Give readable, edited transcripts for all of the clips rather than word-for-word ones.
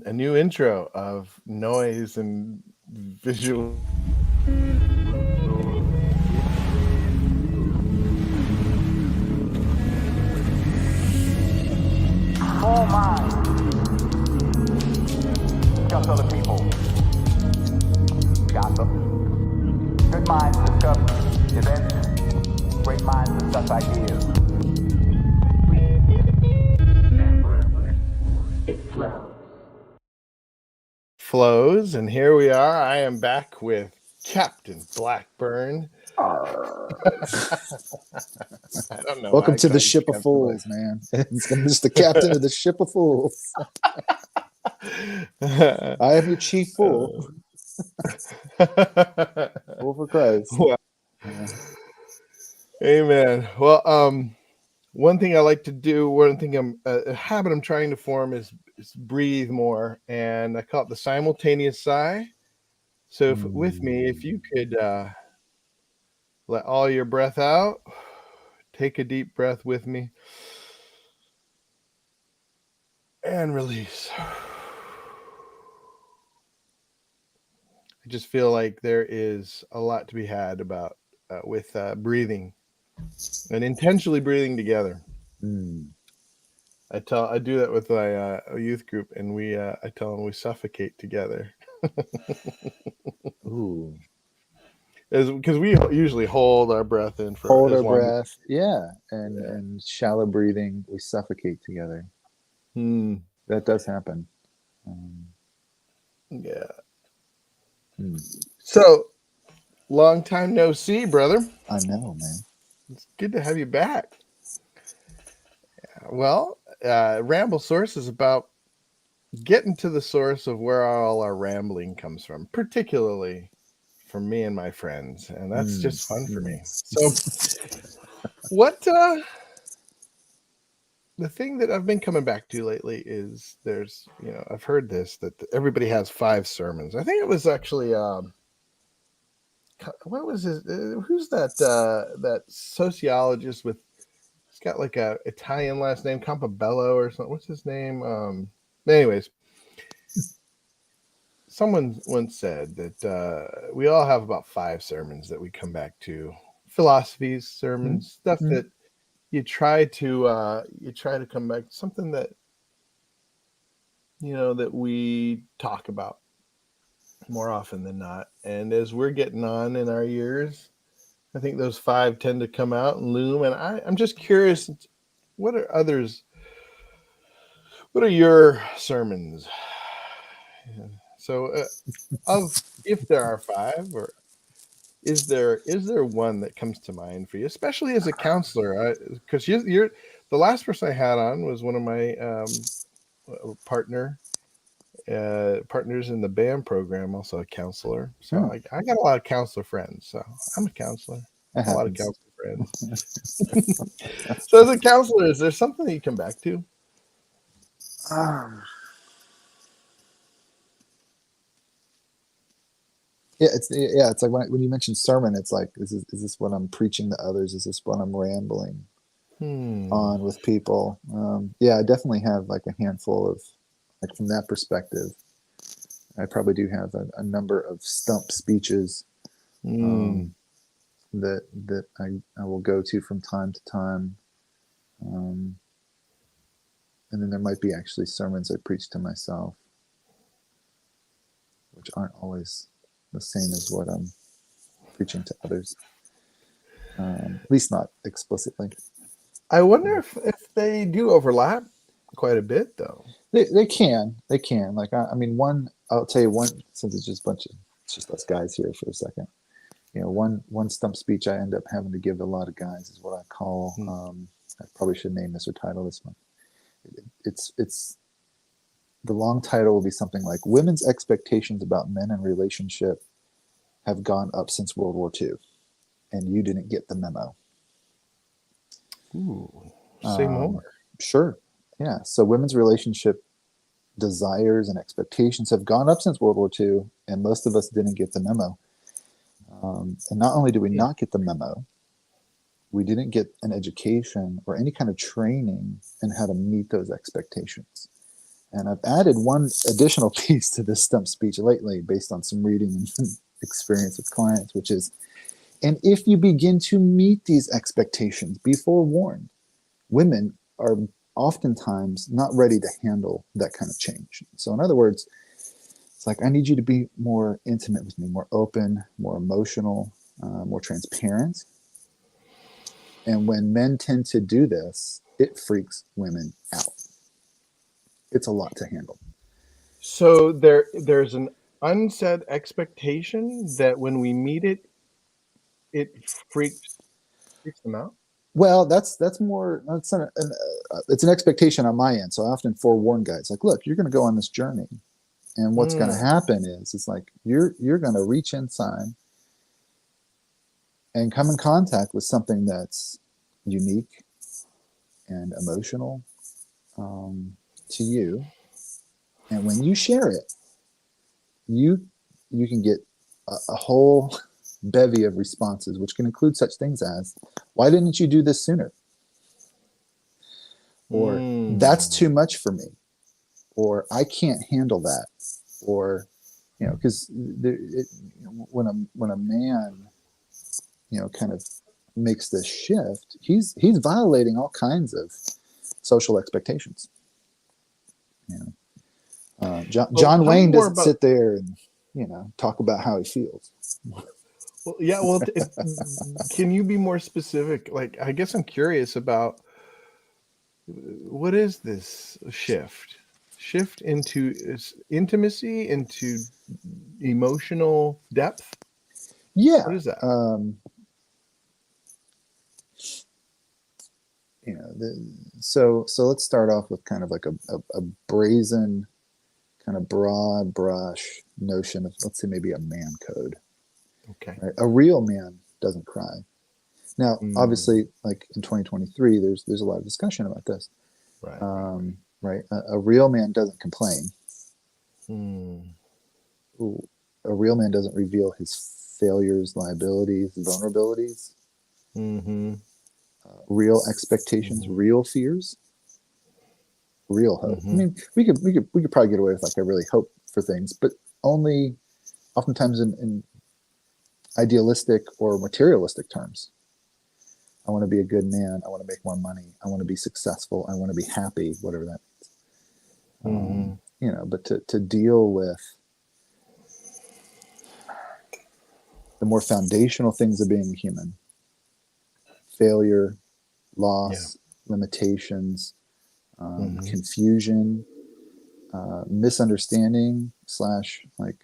a new intro of noise and visual. Full mind. Discuss other people. Gossip. Good minds discuss events. Great minds discuss ideas. Flows, and here we are. I am back with Captain Blackburn. I don't know. Welcome to the ship of fools, man. I'm just the captain of the ship of fools. I am your chief fool. Fool for Christ. Well, amen. Well, one thing I like to do, one thing a habit I'm trying to form is breathe more, and I call it the simultaneous sigh. So with me, if you could let all your breath out, take a deep breath with me, and release. I just feel like there is a lot to be had about with breathing and intentionally breathing together. I do that with my youth group, and I tell them we suffocate together. Ooh. Because we usually hold our breath in for hold as our long breath, and shallow breathing. We suffocate together. That does happen. Yeah. So, long time no see, brother. I know, man. It's good to have you back. Well, Ramble Source is about getting to the source of where all our rambling comes from, particularly from me and my friends, and that's just fun for me. So, what the thing that I've been coming back to lately is I've heard this that everybody has 5 sermons. I think it was actually what was his? Who's that sociologist with? He's got like a Italian last name, Campobello or something. What's his name? Anyways, someone once said that we all have about 5 sermons that we come back to, philosophies, sermons, stuff that you try to come back to, something that that we talk about more often than not. And as we're getting on in our years, I think those 5 tend to come out and loom. And I'm just curious, what are others? What are your sermons? So, if there are 5, or is there one that comes to mind for you, especially as a counselor? Because you're the last person I had on was one of my partners in the BAM program, also a counselor. So I got a lot of counselor friends. So I'm a counselor. A lot of counselor friends. So as a counselor, is there something that you come back to? It's like when you mention sermon, it's like, is this what I'm preaching to others? Is this what I'm rambling on with people? I definitely have like a handful of, like, from that perspective. I probably do have a number of stump speeches that I will go to from time to time. And then there might be actually sermons I preach to myself, which aren't always the same as what I'm preaching to others. At least not explicitly. I wonder if they do overlap quite a bit, though. They can. Like, I'll tell you one, since it's just us guys here for a second. One stump speech I end up having to give to a lot of guys is what I call, I probably should name this or title this one. It's the long title will be something like "Women's Expectations About Men and Relationship Have Gone Up Since World War II, and You Didn't Get the Memo." Ooh, say more. Sure. Yeah. So women's relationship desires and expectations have gone up since World War II, and most of us didn't get the memo. And not only did we not get the memo, we didn't get an education or any kind of training in how to meet those expectations. And I've added one additional piece to this stump speech lately based on some reading and experience with clients, which is, and if you begin to meet these expectations, be forewarned. Women are oftentimes not ready to handle that kind of change. So in other words, it's like, I need you to be more intimate with me, more open, more emotional, more transparent. And when men tend to do this, it freaks women out. It's a lot to handle. So there's an unsaid expectation that when we meet it, it freaks them out. Well, that's more it's an expectation on my end. So I often forewarn guys, like, look, you're going to go on this journey, and what's going to Mm, happen is it's like you're going to reach inside and come in contact with something that's unique and emotional, to you, and when you share it, you you can get a whole bevy of responses, which can include such things as, why didn't you do this sooner? Or, that's mm, too much for me. Or, I can't handle that. Or, because when a man, kind of makes this shift, he's violating all kinds of social expectations. well, John tell me Wayne more doesn't about. sit there and talk about how he feels. Well, yeah. Well, can you be more specific? Like, I guess I'm curious about what is this shift? Shift into intimacy, into emotional depth. What Yeah. is that? So let's start off with kind of like a brazen, kind of broad brush notion of, let's say, maybe a man code. Okay. Right? A real man doesn't cry. Now, Mm, obviously, like in 2023, there's a lot of discussion about this. right. Right. Right? A real man doesn't complain. Mm, A real man doesn't reveal his failures, liabilities, vulnerabilities, mm-hmm. real expectations, Mm-hmm. real fears, real hope. I Mm-hmm. mean, we could probably get away with, like, I really hope for things, but only oftentimes in idealistic or materialistic terms. I want to be a good man. I want to make more money. I want to be successful. I want to be happy, whatever that is. Mm-hmm. But to deal with the more foundational things of being human, failure, Yeah. loss, limitations, Mm-hmm. confusion, misunderstanding slash, like,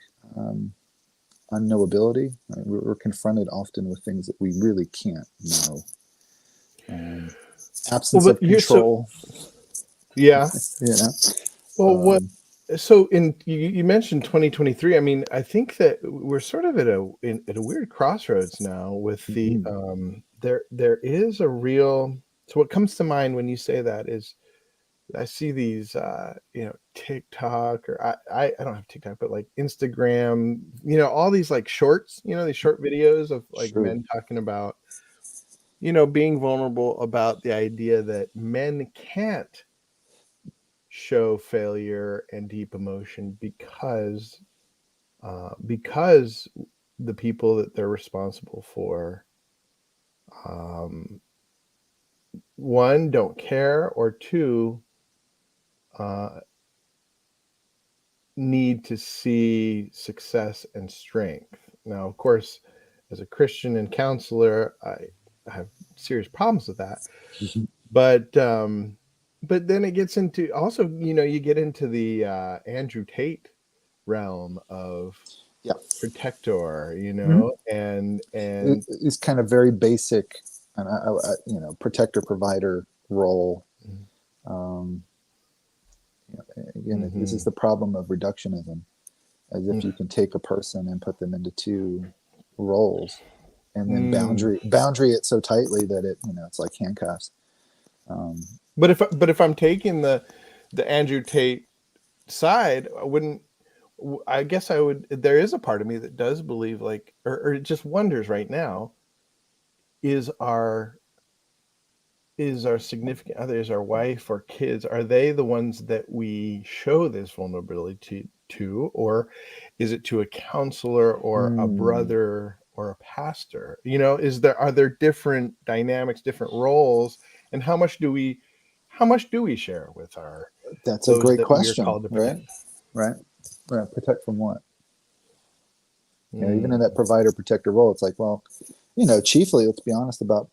unknowability. Right? We're confronted often with things that we really can't know. Um, Well, absence but of you're so control. yeah. You know. Well, what Um, so in you mentioned 2023. I mean, I think that we're sort of at a weird crossroads now with the mhm. there is a real so what comes to mind when you say that is I see these TikTok or I don't have TikTok but like Instagram, all these like shorts, these short videos of like Sure. men talking about being vulnerable about the idea that men can't show failure and deep emotion because the people that they're responsible for um, one don't care or two uh, need to see success and strength. Now, of course, as a Christian and counselor, I have serious problems with that. Mhm. But but then it gets into also, you get into the Andrew Tate realm of Yeah. protector, Mhm. and It's kind of very basic, and protector provider role. Um, Again, this is hmm the problem of reductionism, as if you can take a person and put them into two roles, and then mm. boundary it so tightly that it's like handcuffs. Um, But if I'm taking the Andrew Tate side, I wouldn't. I guess I would. There is a part of me that does believe, like, or it just wonders right now: is our is our significant other, is our wife or kids, are they the ones that we show this vulnerability to, or is it to a counselor or a Mm, brother or a pastor? Are there different dynamics, different roles, and how much do we share with our that's a those great that we are question, called to right? protect? Right. Right. Protect from what? Even in that Mm, provider protector role, it's like, well, chiefly, let's be honest about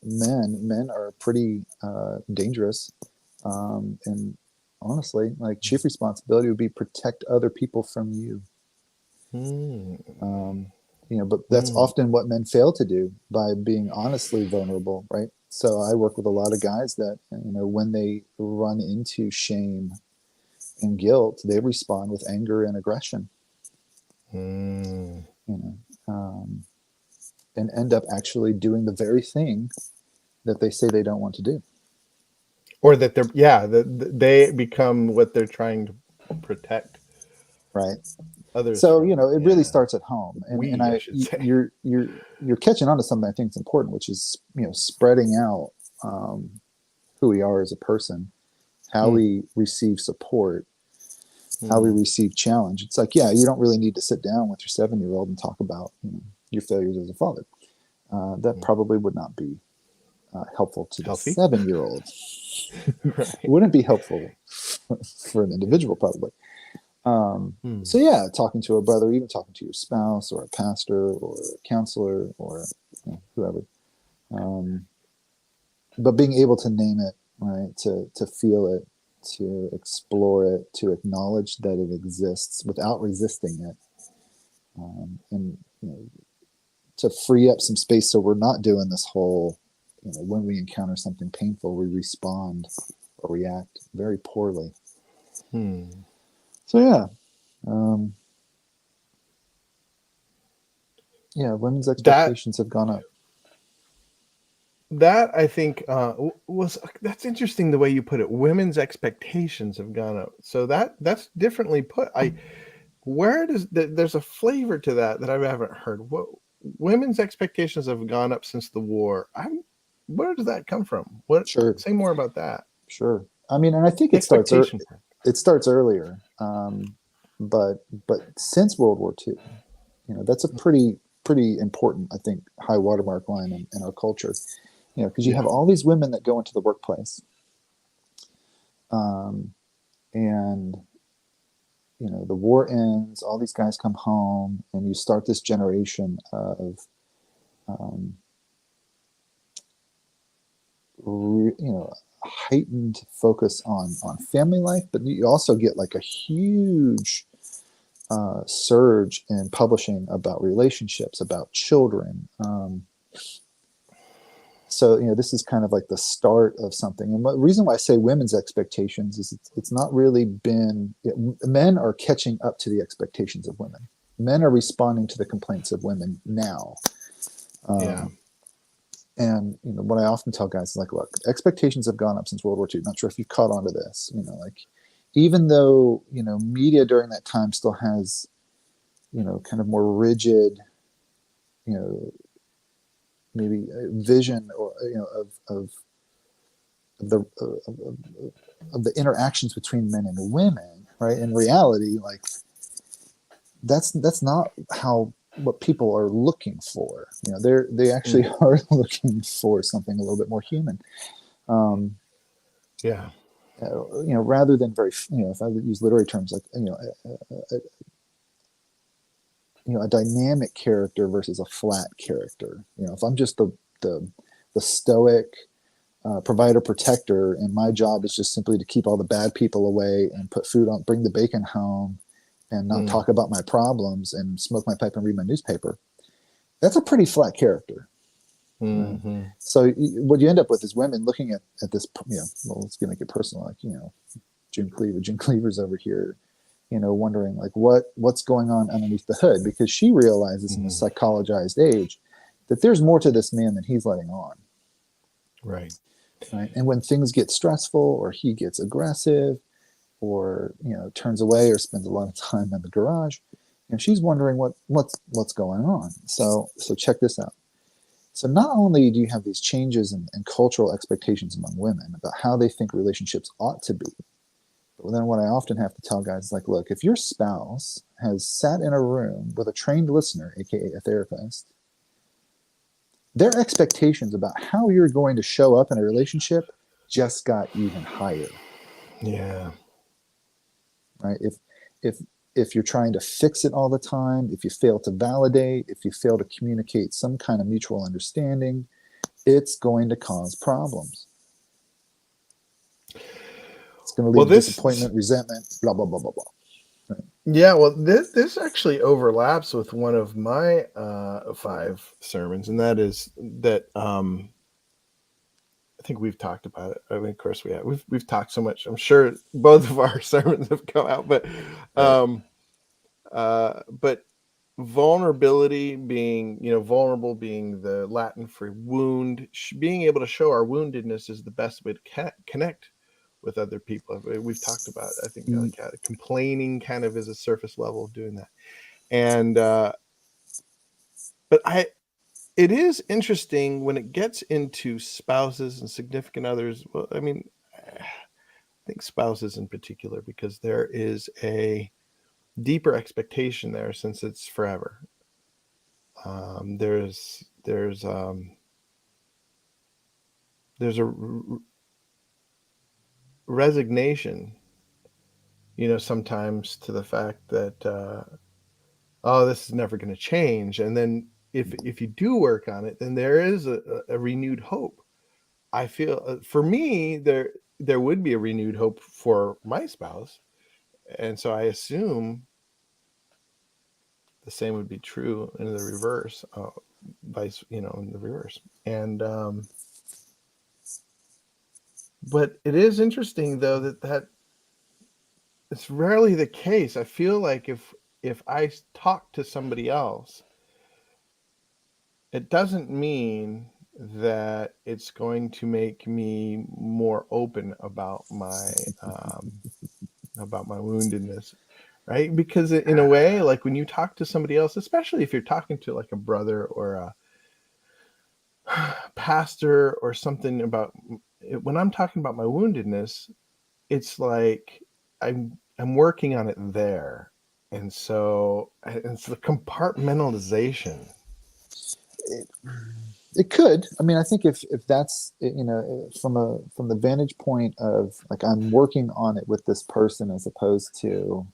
men. Men are pretty dangerous, and honestly, like chief responsibility would be protect other people from you. mm, Um, but that's mm, often what men fail to do by being honestly vulnerable, right? So I work with a lot of guys that when they run into shame and guilt, they respond with anger and aggression. mm. You know, um, and end up actually doing the very thing that they say they don't want to do. Or that they're, yeah, that they become what they're trying to protect Right. others So from. it really Yeah, starts at home, and I should say. you're catching on to something I think is important, which is spreading out who we are as a person, how Hmm, we receive support, how we hmm, receive challenge. It's like, yeah, you don't really need to sit down with your 7-year-old and talk about your failures as a father. That hmm. probably would not be helpful to the Healthy. 7-year-old. Right. Wouldn't be helpful for an individual, probably. So Hmm, yeah, talking to a brother, even talking to your spouse or a pastor or a counselor or whoever, um, but being able to name it, right, to feel it, to explore it, to acknowledge that it exists without resisting it, and to free up some space so we're not doing this whole, when we encounter something painful, we respond or react very poorly. hmm. So yeah. Um, yeah, women's That expectations have gone up. that I think was that's interesting the way you put it. Women's expectations have gone up. So that's differently put. Where does there's a flavor to that I haven't heard. What women's expectations have gone up since the war? Where does that come from? What Sure. say more about that? Sure. I mean, and I think The expectation part. it starts earlier, but since World War II, that's a pretty important, I think, high watermark line in our culture. Because you Yeah. have all these women that go into the workplace, um, and the war ends, all these guys come home, and you start this generation of um, heightened focus on family life, but you also get like a huge surge in publishing about relationships, about children. So this is kind of like the start of something. And the reason why I say women's expectations is it's not really been men are catching up to the expectations of women. Men are responding to the complaints of women now. Yeah. Um, and what I often tell guys is like, look, expectations have gone up since World War II. Not sure if you caught on to this. Like even though media during that time still has kind of more rigid, you know, maybe a vision or of the of the interactions between men and women, right? In reality, like that's not how what people are looking for. They actually Mm, are looking for something a little bit more human. Um, yeah. Rather than very, if I use literary terms like a dynamic character versus a flat character. If I'm just the the stoic provider protector, and my job is just simply to keep all the bad people away and put food on, bring the bacon home, and not Mm, talk about my problems and smoke my pipe and read my newspaper. That's a pretty flat character. Right? mm-hmm. So what you end up with is women looking at this. Well, let's make it personal. Like Jim Cleaver's over here. Wondering like what's going on underneath the hood, because she realizes in a Mm, psychologized age that there's more to this man than he's letting on. right. Right. And when things get stressful or he gets aggressive or turns away or spends a lot of time in the garage, she's wondering what's going on. So check this out. So not only do you have these changes in cultural expectations among women about how they think relationships ought to be, but then what I often have to tell guys is like, look, if your spouse has sat in a room with a trained listener, aka a therapist, their expectations about how you're going to show up in a relationship just got even higher. Yeah. Right? If you're trying to fix it all the time, if you fail to validate, if you fail to communicate some kind of mutual understanding, it's going to cause problems. It's going to lead to disappointment, resentment, blah, blah, blah, blah, blah. Right? Yeah, well, this actually overlaps with one of my 5 sermons, and that is that I think we've talked about it. I mean, of course we have. We've talked so much. I'm sure both of our sermons have come out, but Right. but vulnerability being, vulnerable being the Latin for wound, being able to show our woundedness is the best way to connect with other people. We've talked about, I think, like complaining kind of is a surface level of doing that. And but it is interesting when it gets into spouses and significant others. Well, I mean, I think spouses in particular, because there is a deeper expectation there since it's forever. There's a resignation, sometimes to the fact that oh, this is never going to change. And then if you do work on it, then there is a renewed hope. I feel for me there would be a renewed hope for my spouse, and so I assume the same would be true in the reverse, vice, in the reverse. And but it is interesting though that it's rarely the case. I feel like if I talk to somebody else, it doesn't mean that it's going to make me more open about my woundedness, right? Because in a way, like when you talk to somebody else, especially if you're talking to like a brother or a pastor or something, about when I'm talking about my woundedness, it's like I'm working on it there. And so it's the compartmentalization. It could. I mean, I think if that's, from the vantage point of like I'm working on it with this person as opposed to,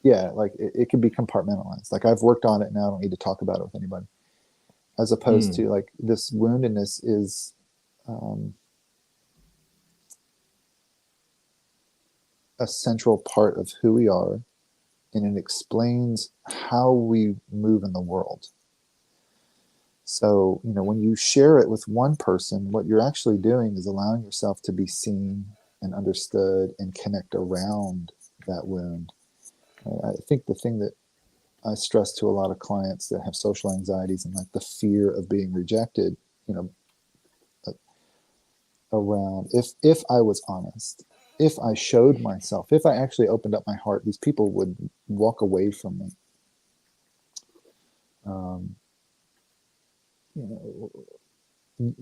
yeah, like it could be compartmentalized. Like I've worked on it now, I don't need to talk about it with anybody. As opposed to like this woundedness is a central part of who we are, and it explains how we move in the world. So, when you share it with one person, what you're actually doing is allowing yourself to be seen and understood and connect around that wound. I think the thing that I stress to a lot of clients that have social anxieties and like the fear of being rejected, around if I was honest, if I showed myself, if I actually opened up my heart, these people would walk away from me.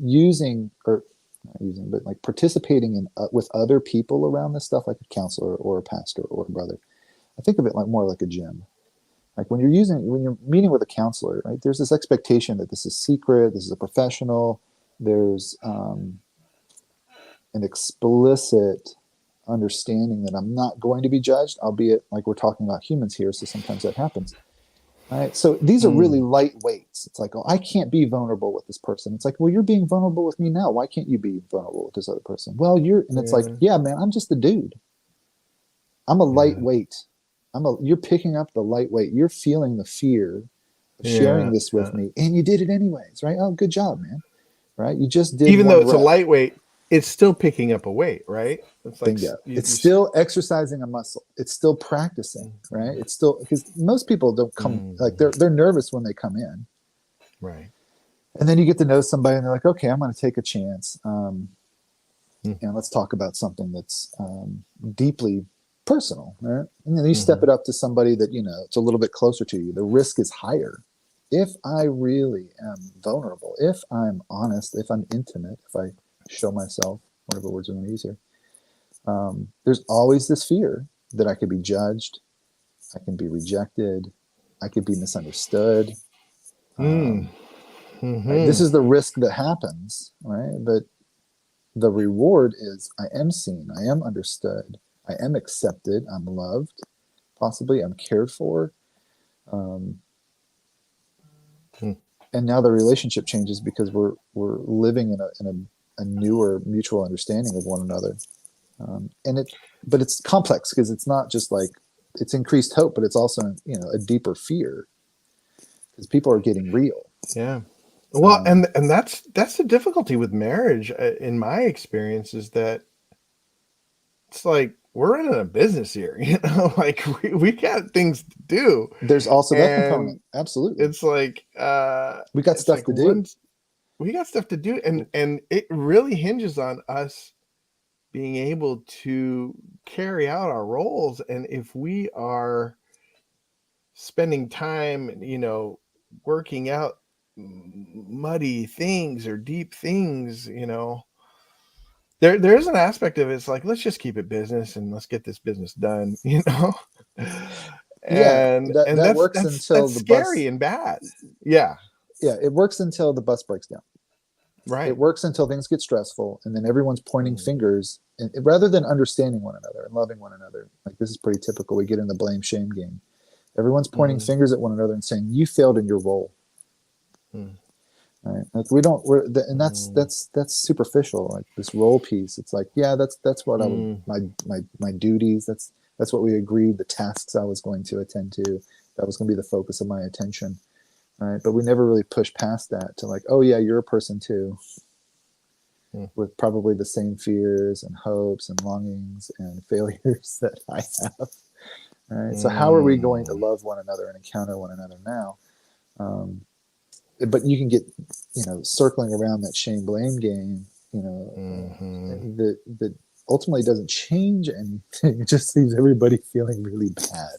Using, or not using, but like participating in with other people around this stuff, like a counselor or a pastor or a brother. I think of it like more like a gym. Like when you're meeting with a counselor, right? There's this expectation that this is secret, this is a professional. There's an explicit understanding that I'm not going to be judged, albeit like we're talking about humans here, so sometimes that happens. Right. So these are really light weights. It's like, oh, I can't be vulnerable with this person. It's like, well, you're being vulnerable with me now. Why can't you be vulnerable with this other person? Well, and it's like, yeah, man, I'm just a dude. I'm a lightweight. You're picking up the lightweight. You're feeling the fear of sharing this with me, and you did it anyways, right? Oh, good job, man. Right. You just did. Even though it's rep. a lightweight, it's still picking up a weight, right? It's like it's still exercising a muscle. It's still practicing, right? It's still, because most people don't come like they're nervous when they come in, right? And then you get to know somebody, and they're like, okay, I'm going to take a chance, and let's talk about something that's deeply personal, right? And then you step it up to somebody that it's a little bit closer to you. The risk is higher, if I really am vulnerable, if I'm honest, if I'm intimate, if I show myself, whatever words I'm going to use here, there's always this fear that I could be judged, I can be rejected, I could be misunderstood. Mm. Right? This Hmm. is the risk that happens, right? But the reward is I am seen, I am understood, I am accepted, I'm loved, possibly I'm cared for. Um, Hmm. and now the relationship changes because we're living in a newer mutual understanding of one another. And it, but it's complex because it's not just like it's increased hope, but it's also a deeper fear because people are getting real. Yeah. Well, Um, and that's the difficulty with marriage, in my experience, is that it's like we're running a business here, like we got things to do, there's also that component. and Absolutely, it's like we got it's stuff like to do. once we got stuff to do, and it really hinges on us being able to carry out our roles. And if we are spending time, working out muddy things or deep things, there is an aspect of it. It's like, let's just keep it business and let's get this business done, Yeah, and that that's works that's until that's the bus. scary and bad. Yeah. Yeah, it works until the bus breaks down. It Right. works until things get stressful, and then everyone's pointing Mm, fingers, and rather than understanding one another and loving one another. Like this is pretty typical. We get in the blame shame game. Everyone's pointing mhm, fingers at one another and saying you failed in your role. mm, Right? Like we don't. And mm, that's superficial. Like this role piece. It's like yeah, that's what I would mm, my duties. That's what we agreed. The tasks I was going to attend to. That was going to be the focus of my attention. Right? But we never really push past that to like, oh yeah, you're a person too, mm, with probably the same fears and hopes and longings and failures that I have. Right? So how are we going to mm, love one another and encounter one another now? Um, but you can get, circling around that shame blame game, mhm. that ultimately doesn't change anything. It just leaves everybody feeling really bad.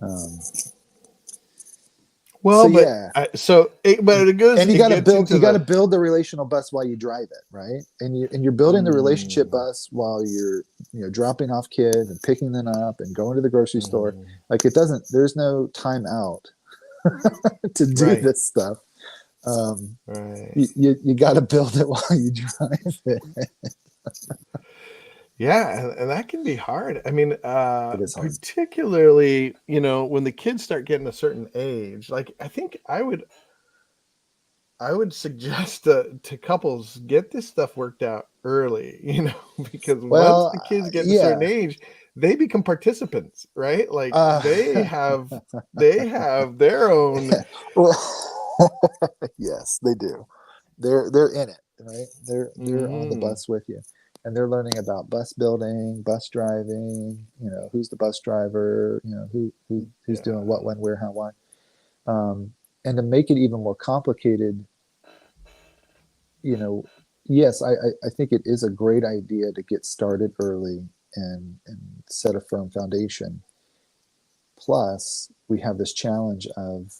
Um, so Well, but yeah, but it goes, and it gets you into got to the. build the relational bus while you drive it, right? And you're building the relationship Mm, bus while you're dropping off kids and picking them up and going to the grocery store. mhm. Like there's no time out to do Right, this stuff. um, right. you got to build it while you drive it. Yeah, and that can be hard. I mean, It is hard. particularly, when the kids start getting a certain age. Like, I think I would suggest to couples, get this stuff worked out early, because once Well, the kids get to a certain yeah. age, they become participants, right? Like they have their own. Yes, they do. They're in it, right? They're on the Mhm, bus with you, and they're learning about bus building, bus driving. Who's the bus driver? Who's doing yeah. what, when, where, how, why. And to make it even more complicated, you know, yes, I think it is a great idea to get started early and set a firm foundation. Plus, we have this challenge of,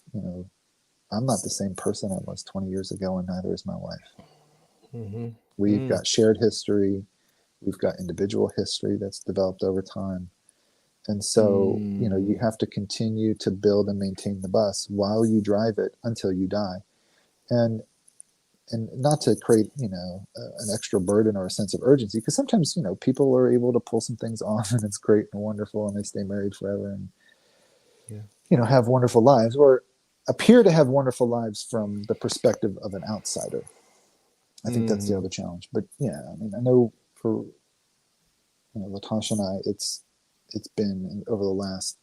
I'm not the same person I was 20 years ago, and neither is my wife. Mhm, We've mm, got shared history, we've got individual history that's developed over time. And so, you mm, have to continue to build and maintain the bus while you drive it until you die. And not to create, an extra burden or a sense of urgency, because sometimes, people are able to pull some things off and it's great and wonderful and they stay married forever and, yeah. have wonderful lives or appear to have wonderful lives from the perspective of an outsider. I think that's the Mm, other challenge. But yeah, I mean, I know for Latasha and I, it's been over the last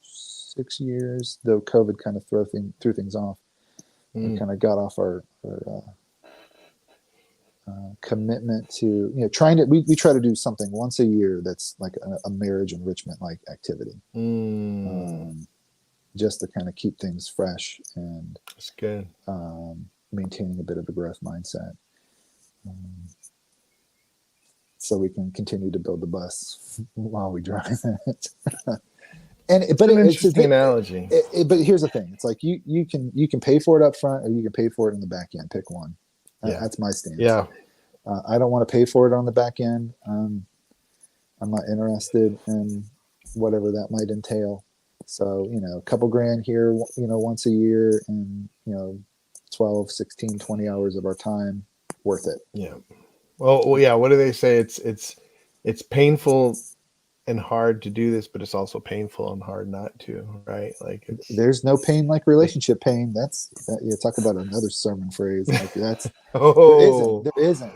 6 years, though COVID kind of threw things off. We mm, kind of got off our commitment to trying to we try to do something once a year that's like a marriage enrichment like activity, mm. um, just to kind of keep things fresh and That's good. maintaining a bit of a growth mindset, um, so we can continue to build the bus while we drive it. but It's an it's interesting analogy. but here's the thing: it's like you can pay for it up front, or you can pay for it in the back end. Pick one. Yeah. That's my stance. Yeah. I don't want to pay for it on the back end. I'm not interested in whatever that might entail. So, a couple grand here, once a year, and 12, 16, 20 hours of our time, worth it. Yeah. Well, yeah. What do they say? It's painful and hard to do this, but it's also painful and hard not to, right? Like there's no pain like relationship pain. You talk about another sermon phrase. Like oh, there isn't.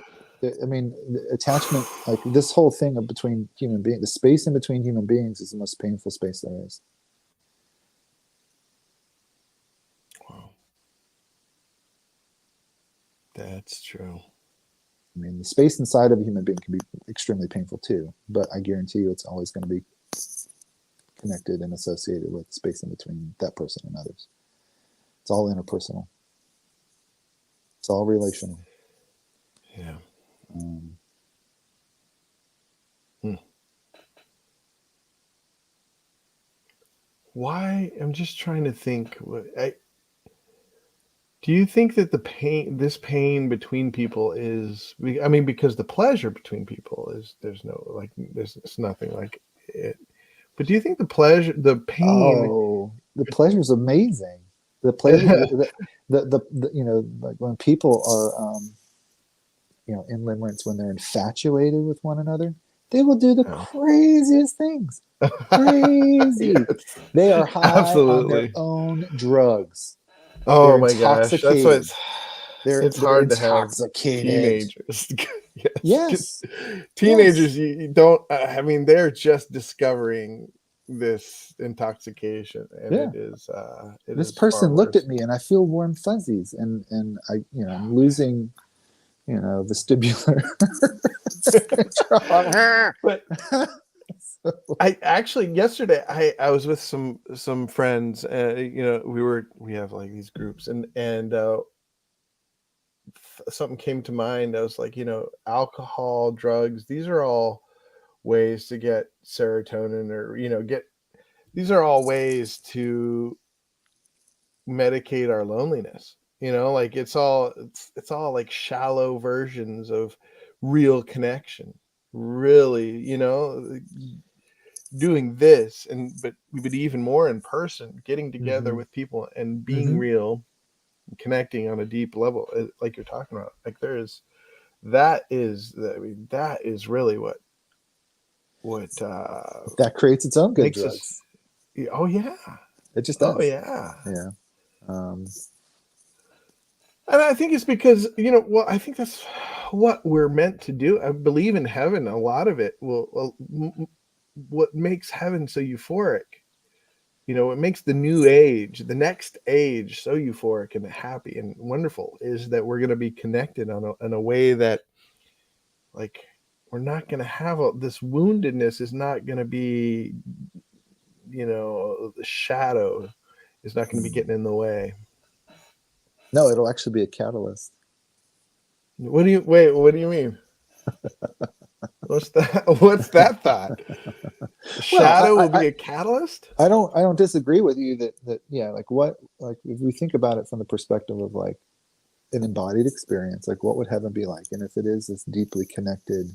I mean, attachment, like this whole thing of between human beings, the space in between human beings is the most painful space there is. wow. That's true. I mean, the space inside of a human being can be extremely painful too, but I guarantee you it's always going to be connected and associated with space in between that person and others. It's all interpersonal. It's all relational. Yeah. Why? I'm just trying to think. Do you think that this pain between people is? I mean, because the pleasure between people there's nothing like it. But do you think the pain? Oh, the pleasure is amazing. The pleasure, like when people are, in limerence, when they're infatuated with one another, they will do the craziest things. Crazy. Yes, They are high on their absolutely. own drugs. Oh They're my gosh, that's why intoxicated. it's They're hard to have intoxicated. teenagers. Yes. Teenagers, you don't. I mean, they're just discovering this intoxication, and Yeah. it This is far person looked worse. at me and I feel warm fuzzies, and I, I'm losing, vestibular control. But I actually yesterday I was with some friends. We have like these groups, and something came to mind. I was like, alcohol, drugs. These are all ways to get serotonin, or get. These are all ways to medicate our loneliness. Like it's all like shallow versions of real connection. Really, doing this, but even more in person, getting together Mm-hmm. with people and being Mm-hmm. real, connecting on a deep level, like you're talking about. Like that is really what That creates its own good makes us. drugs. Oh yeah. It just Oh does. yeah. Yeah. And I think it's because, I think that's what we're meant to do. I believe in heaven. A lot of it what makes heaven so euphoric, what makes the new age, the next age, so euphoric and happy and wonderful, is that we're going to be connected in a way that, like, we're not going to have this woundedness is not going to be, the shadow is not going to be getting in the way. No, it'll actually be a catalyst. What do you mean? What's that thought? The Well, shadow will be a catalyst? I don't disagree with you that yeah, like if we think about it from the perspective of like an embodied experience, like what would heaven be like? And if it is this deeply connected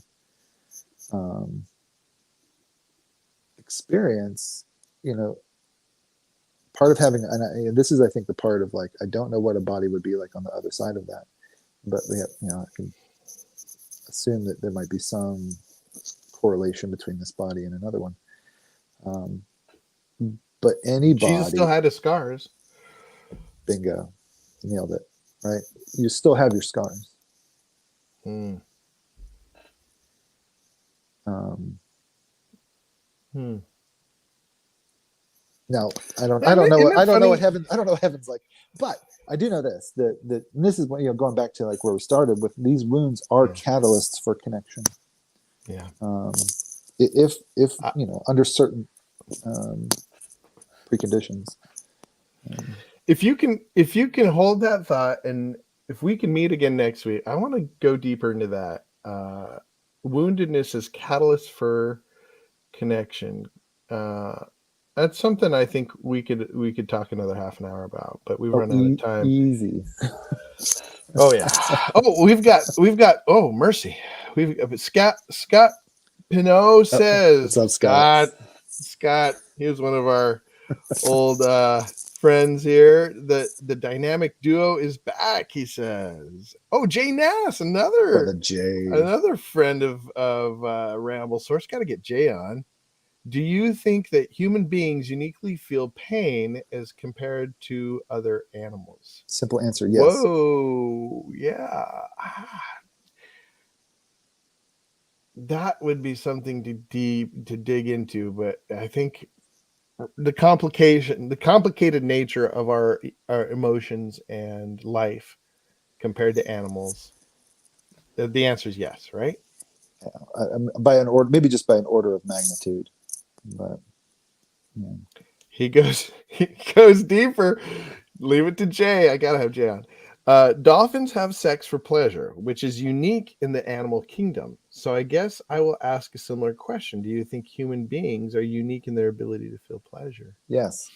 experience, part of having, and this is I think the part of like I don't know what a body would be like on the other side of that, but we have, I can assume that there might be some correlation between this body and another one. But any Jesus body, still had his scars. bingo, nailed it, right? You still have your scars. Hmm. Now I don't Yeah, know isn't it I don't know what funny? heaven's like, but I do know this that and this is what, going back to like where we started with, these wounds are catalysts for connection. Yeah. If I- under certain preconditions. if you can hold that thought, and if we can meet again next week, I want to go deeper into that. Woundedness as catalyst for connection. That's something I think we could talk another half an hour about, but we've Oh, run out of time. easy. Oh yeah. Oh, we've got. Oh mercy. We've Scott Pinot What's says up, Scott? Scott. He was one of our old friends here. The dynamic duo is back. He says. Oh, Jay Nass, Brother Jay. another friend of Ramble Source. Got to get Jay on. Do you think that human beings uniquely feel pain as compared to other animals? Simple answer, yes. Whoa, yeah. That would be something to dig into, but I think the complicated nature of our emotions and life compared to animals. The answer is yes, right? By an order, maybe just by an order of magnitude, but yeah. He goes deeper. Leave it to Jay. I gotta have Jay on. Dolphins have sex for pleasure, which is unique in the animal kingdom. So I guess I will ask a similar question. Do you think human beings are unique in their ability to feel pleasure? Yes.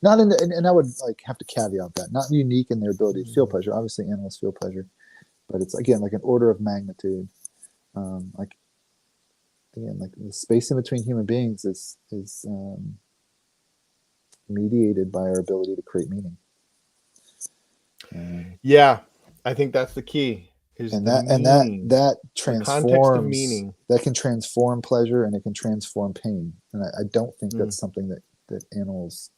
Not in the, and I would like have to caveat that not unique in their ability to feel pleasure. Obviously, animals feel pleasure, but it's again like an order of magnitude. Like again, like the space in between human beings is mediated by our ability to create meaning. Yeah, I think that's the key. Is and the that meaning, that the context of transforms meaning. that can transform pleasure and it can transform pain. And I don't think that's something that animals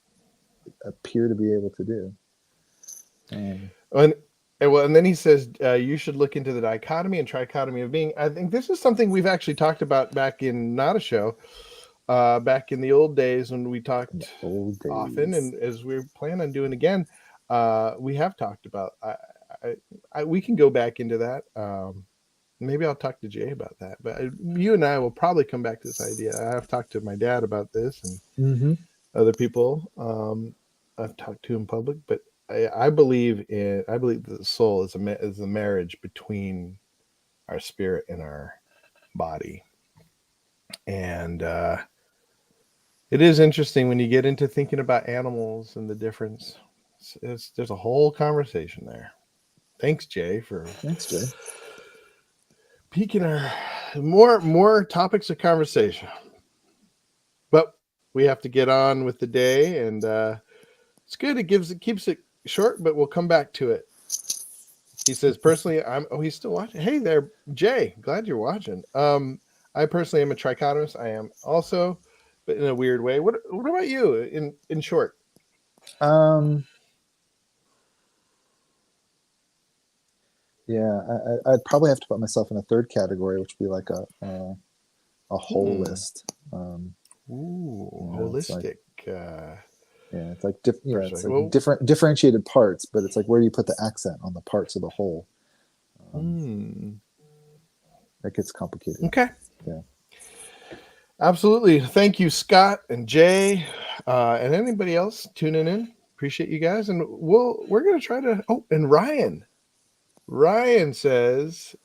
appear to be able to do. And then he says you should look into the dichotomy and trichotomy of being. I think this is something we've actually talked about back in Not a Show, back in the old days when we talked often, and as we plan on doing again, we have talked about. We can go back into that. Maybe I'll talk to Jay about that. But you and I will probably come back to this idea. I've talked to my dad about this and other people. I've talked to in public, but I believe that the soul is a marriage between our spirit and our body, and it is interesting when you get into thinking about animals and the difference. There's a whole conversation there. Thanks, Jay, peeking our more topics of conversation. But we have to get on with the day, and it's good. It keeps it short, but we'll come back to it. He says, personally, he's still watching. Hey there, Jay. Glad you're watching. I personally am a trichotomist. I am also, but in a weird way. What about you in short? Yeah, I'd probably have to put myself in a third category, which would be like a holist. Holistic. It's like it's like different differentiated parts, but it's like where do you put the accent on the parts of the whole? That gets complicated. Okay. Yeah. Absolutely. Thank you, Scott and Jay, and anybody else tuning in. Appreciate you guys, and we're gonna try to. Oh, and Ryan. Ryan says,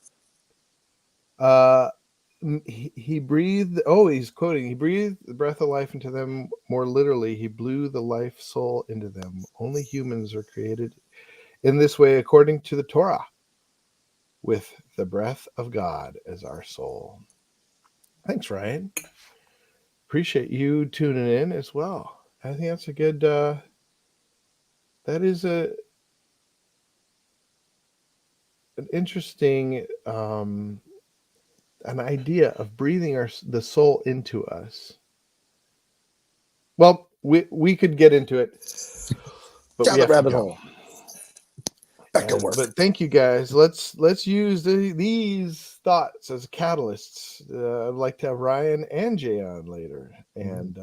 he breathed. Oh, he's quoting. He breathed the breath of life into them. More literally, he blew the life soul into them. Only humans are created in this way, according to the Torah, with the breath of God as our soul. Thanks, Ryan. Appreciate you tuning in as well. I think that's a good. That is an interesting an idea of breathing the soul into us. Well, we could get into it, but Down we the have rabbit to go. hole. Back to work. But thank you guys. Let's use these thoughts as catalysts. I'd like to have Ryan and Jay on later. And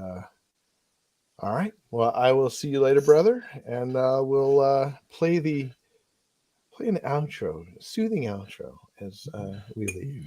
all right. Well, I will see you later, brother. And we'll play an outro, soothing outro as we leave.